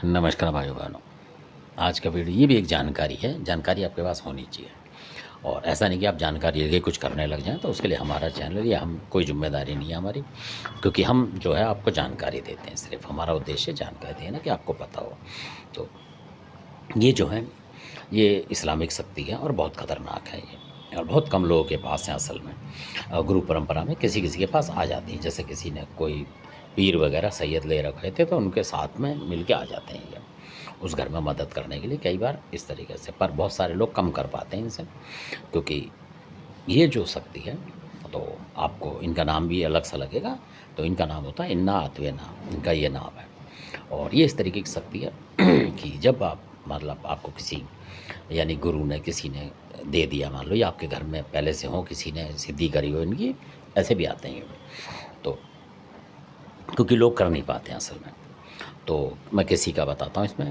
नमस्कार भाइयों बहनों। आज का वीडियो ये भी एक जानकारी है, जानकारी आपके पास होनी चाहिए। और ऐसा नहीं कि आप जानकारी लेके कुछ करने लग जाएँ, तो उसके लिए हमारा चैनल या हम कोई ज़िम्मेदारी नहीं है हमारी, क्योंकि हम जो है आपको जानकारी देते हैं। सिर्फ़ हमारा उद्देश्य जानकारी देना कि आपको पता हो। तो ये जो है, ये इस्लामिक शक्ति है और बहुत ख़तरनाक है ये, और बहुत कम लोगों के पास है असल में। गुरु परंपरा में किसी-किसी के पास आ जाती है, जैसे किसी ने कोई पीर वगैरह सैयद ले रखे थे, तो उनके साथ में मिल के आ जाते हैं ये, उस घर में मदद करने के लिए कई बार इस तरीके से। पर बहुत सारे लोग कम कर पाते हैं इनसे, क्योंकि ये जो शक्ति है, तो आपको इनका नाम भी अलग सा लगेगा। तो इनका नाम होता है इन्ना अत्वेना, इनका ये नाम है। और ये इस तरीके की शक्ति है कि जब आप मतलब आपको किसी यानी गुरु ने किसी ने दे दिया, मान लो या आपके घर में पहले से हो किसी ने सिद्धि करी हो इनकी, ऐसे भी आते हैं। तो क्योंकि लोग कर नहीं पाते हैं असल में। तो मैं किसी का बताता हूँ इसमें,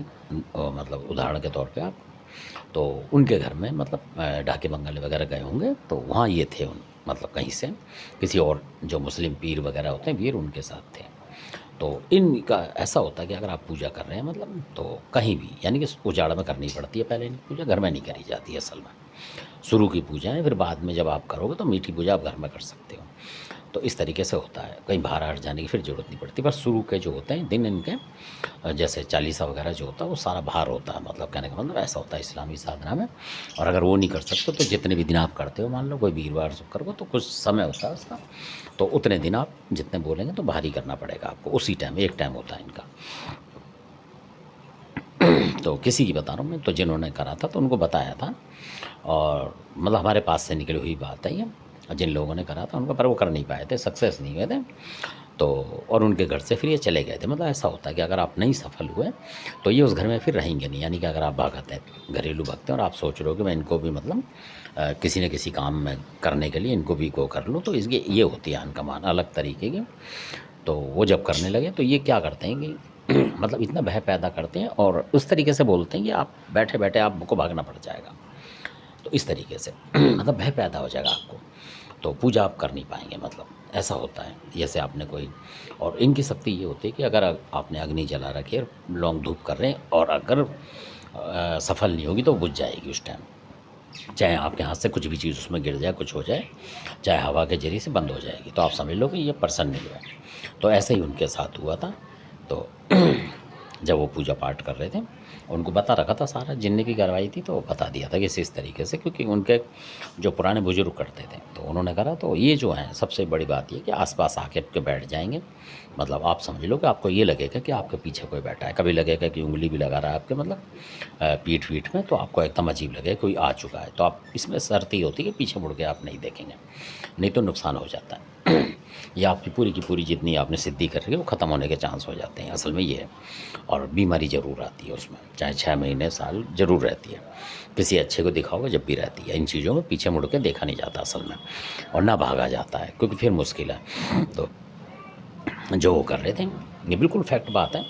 मतलब उदाहरण के तौर पे आप, तो उनके घर में मतलब डाके बंगाली वगैरह गए होंगे, तो वहाँ ये थे मतलब कहीं से किसी और जो मुस्लिम पीर वगैरह होते हैं वीर, उनके साथ थे। तो इनका ऐसा होता है कि अगर आप पूजा कर रहे हैं मतलब, तो कहीं भी यानी कि उजाड़ में करनी पड़ती है पहले इनकी पूजा, घर में नहीं करी जाती है असल में। शुरू की पूजा है, फिर बाद में जब आप करोगे तो मीठी पूजा आप घर में कर सकते हो। तो इस तरीके से होता है, कहीं बाहर हट जाने की फिर ज़रूरत नहीं पड़ती। पर शुरू के जो होते हैं दिन इनके, जैसे चालीसा वगैरह जो होता है वो सारा बाहर होता है, मतलब कहने का मतलब ऐसा होता है इस्लामी साधना में। और अगर वो नहीं कर सकते तो जितने भी दिन आप करते हो, मान लो कोई वीरवार शुक्र को, तो कुछ समय होता है उसका, तो उतने दिन आप जितने बोलेंगे तो बाहर ही करना पड़ेगा आपको, उसी टाइम एक टाइम होता है इनका। तो किसी की बता रहा हूँ मैं, तो जिन्होंने करा था तो उनको बताया था, और मतलब हमारे पास से निकली हुई बात है ये, जिन लोगों ने करा था उनको, पर वो कर नहीं पाए थे, सक्सेस नहीं हुए थे। तो और उनके घर से फिर ये चले गए थे। मतलब ऐसा होता है कि अगर आप नहीं सफल हुए तो ये उस घर में फिर रहेंगे नहीं। यानी कि अगर आप भगत हैं, घरेलू भक्त हैं, और आप सोच रहे हो कि मैं इनको भी मतलब किसी न किसी काम में करने के लिए इनको भी को कर लूँ, तो इसकी ये होती है आन कमान अलग तरीके की। तो वो जब करने लगे तो ये क्या करते हैं कि मतलब इतना भय पैदा करते हैं और उस तरीके से बोलते हैं कि आप बैठे-बैठे आपको भागना पड़ जाएगा। तो इस तरीके से मतलब भय पैदा हो जाएगा आपको, तो पूजा आप कर नहीं पाएँगे, मतलब ऐसा होता है। जैसे आपने कोई, और इनकी शक्ति ये होती है कि अगर आपने अग्नि जला रखी है, लौंग धूप कर रहे हैं, और अगर सफल नहीं होगी तो बुझ जाएगी उस टाइम। चाहे आपके हाथ से कुछ भी चीज़ उसमें गिर जाए, कुछ हो जाए, चाहे हवा के ज़रिए से बंद हो जाएगी, तो आप समझ लो कि ये पर्सन नहीं है। तो ऐसे ही उनके साथ हुआ था। तो जब वो पूजा पाठ कर रहे थे, उनको बता रखा था सारा, जिनने भी करवाई थी तो बता दिया था कि इस तरीके से, क्योंकि उनके जो पुराने बुजुर्ग करते थे तो उन्होंने करा। तो ये जो है सबसे बड़ी बात ये कि आसपास आके के बैठ जाएंगे, मतलब आप समझ लो कि आपको ये लगेगा कि आपके पीछे कोई बैठा है, कभी लगेगा कि उंगली भी लगा रहा है आपके मतलब पीठ वीठ में, तो आपको एकदम अजीब लगेगा कोई आ चुका है। तो आप इसमें शर्त ही होती है कि पीछे मुड़ के आप नहीं देखेंगे, नहीं तो नुकसान हो जाता है या आपकी पूरी की पूरी जितनी आपने सिद्धि कर रखी है वो ख़त्म होने के चांस हो जाते हैं, असल में ये है। और बीमारी ज़रूर आती है उसमें, चाहे 6 महीने साल ज़रूर रहती है। किसी अच्छे को दिखाओगे जब भी रहती है। इन चीज़ों में पीछे मुड़ के देखा नहीं जाता असल में, और ना भागा जाता है, क्योंकि फिर मुश्किल है। तो जो वो कर रहे थे, ये बिल्कुल फैक्ट बात है।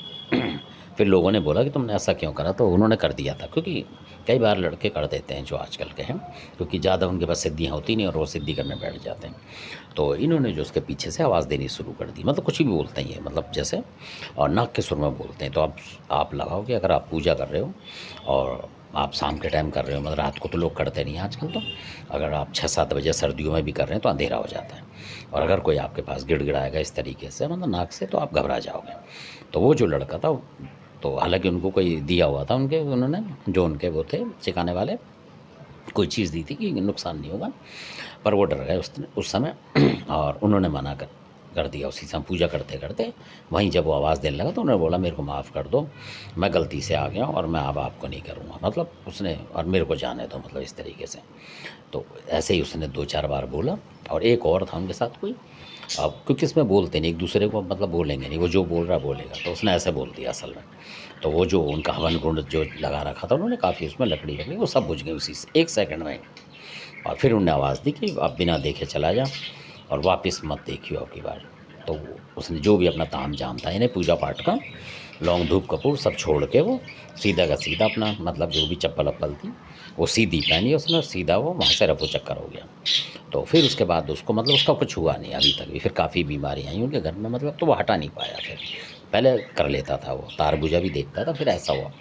फिर लोगों ने बोला कि तुमने ऐसा क्यों करा, तो उन्होंने कर दिया था, क्योंकि कई बार लड़के कर देते हैं जो आजकल के हैं, क्योंकि ज़्यादा उनके पास सिद्धियाँ होती नहीं और वो सिद्धि करने बैठ जाते हैं। तो इन्होंने जो उसके पीछे से आवाज़ देनी शुरू कर दी, मतलब कुछ भी बोलते हैं ये, मतलब जैसे, और नाक के सुर में बोलते हैं। तो आप लगाओ कि अगर आप पूजा कर रहे हो और आप शाम के टाइम कर रहे हो, मतलब रात को तो लोग करते नहीं हैं आजकल, तो अगर आप 6-7 बजे सर्दियों में भी कर रहे हैं तो अंधेरा हो जाता है, और अगर कोई आपके पास गिड़गिड़ाएगा इस तरीके से मतलब नाक से, तो आप घबरा जाओगे। तो वो जो लड़का था, तो हालांकि उनको कोई दिया हुआ था, उनके उन्होंने जो उनके वो थे सिखाने वाले, कोई चीज़ दी थी कि नुकसान नहीं होगा, पर वो डर गए उस समय और उन्होंने मना कर दिया। उसी समय पूजा करते करते वहीं जब वो आवाज़ देने लगा तो उन्होंने बोला मेरे को माफ़ कर दो, मैं गलती से आ गया और मैं अब आपको नहीं करूँगा, मतलब उसने, और मेरे को जाने दो, मतलब इस तरीके से। तो ऐसे ही उसने 2-4 बार बोला, और एक और था उनके साथ कोई, अब क्योंकि इसमें बोलते नहीं एक दूसरे को, मतलब बोलेंगे नहीं, वो जो बोल रहा बोलेगा, तो उसने ऐसे बोल दिया असल में। तो वो जो उनका हवन कुंड जो लगा रखा था उन्होंने, काफ़ी उसमें लकड़ी वकड़ी वो सब बुझ गई उसी से 1 सेकंड में। और फिर उन्होंने आवाज़ दी कि आप बिना देखे चला जा और वापस मत देखियो अब की बार। तो उसने जो भी अपना तामझाम था यानी पूजा पाठ का, लौंग धूप कपूर सब छोड़ के वो सीधा का सीधा अपना, मतलब जो भी चप्पल वप्पल थी वो सीधी पहनी उसने, और सीधा वो वहाँ से रफू चक्कर हो गया। तो फिर उसके बाद उसको मतलब उसका कुछ हुआ नहीं अभी तक भी, फिर काफ़ी बीमारियाँ आई उनके घर में, मतलब तो वो हटा नहीं पाया फिर। पहले कर लेता था वो, तार पूजा भी देखता था, फिर ऐसा हुआ।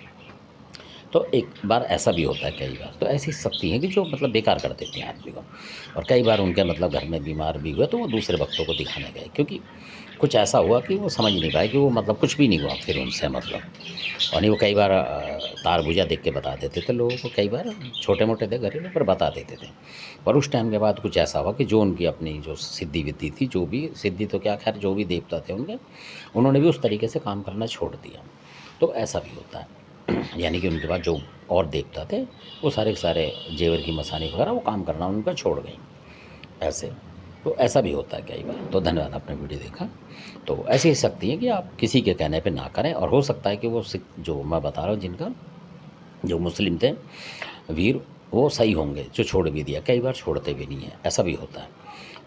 तो एक बार ऐसा भी होता है कई बार, तो ऐसी शक्ति है कि जो मतलब बेकार कर देती हैं आदमी को। और कई बार उनके मतलब घर में बीमार भी हुए तो वो दूसरे भक्तों को दिखाने गए, क्योंकि कुछ ऐसा हुआ कि वो समझ नहीं पाए कि वो मतलब कुछ भी नहीं हुआ फिर उनसे मतलब। और नहीं वो कई बार तार भुजा देख के बता देते थे लोगों को, कई बार छोटे-मोटे थे घरेलू पर बता देते थे। पर उस टाइम के बाद कुछ ऐसा हुआ कि जो उनकी अपनी जो सिद्धि-विद्धि थी, जो भी सिद्धि तो क्या खैर जो भी देवता थे उनके, उन्होंने भी उस तरीके से काम करना छोड़ दिया। तो ऐसा भी होता है। यानी कि उनके बाद जो और देवता थे, वो सारे के सारे जेवर की मसानी वगैरह वो काम करना उनका छोड़ गईं, ऐसे। तो ऐसा भी होता है कई बार। तो धन्यवाद आपने वीडियो देखा। तो ऐसी ही शक्ति है कि आप किसी के कहने पे ना करें, और हो सकता है कि वो सिख जो मैं बता रहा हूँ जिनका, जो मुस्लिम थे वीर, वो सही होंगे जो छोड़ भी दिया, कई बार छोड़ते भी नहीं हैं, ऐसा भी होता है।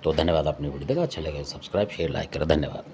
तो धन्यवाद आपने वीडियो देखा, अच्छा लगे सब्सक्राइब शेयर लाइक करें, धन्यवाद।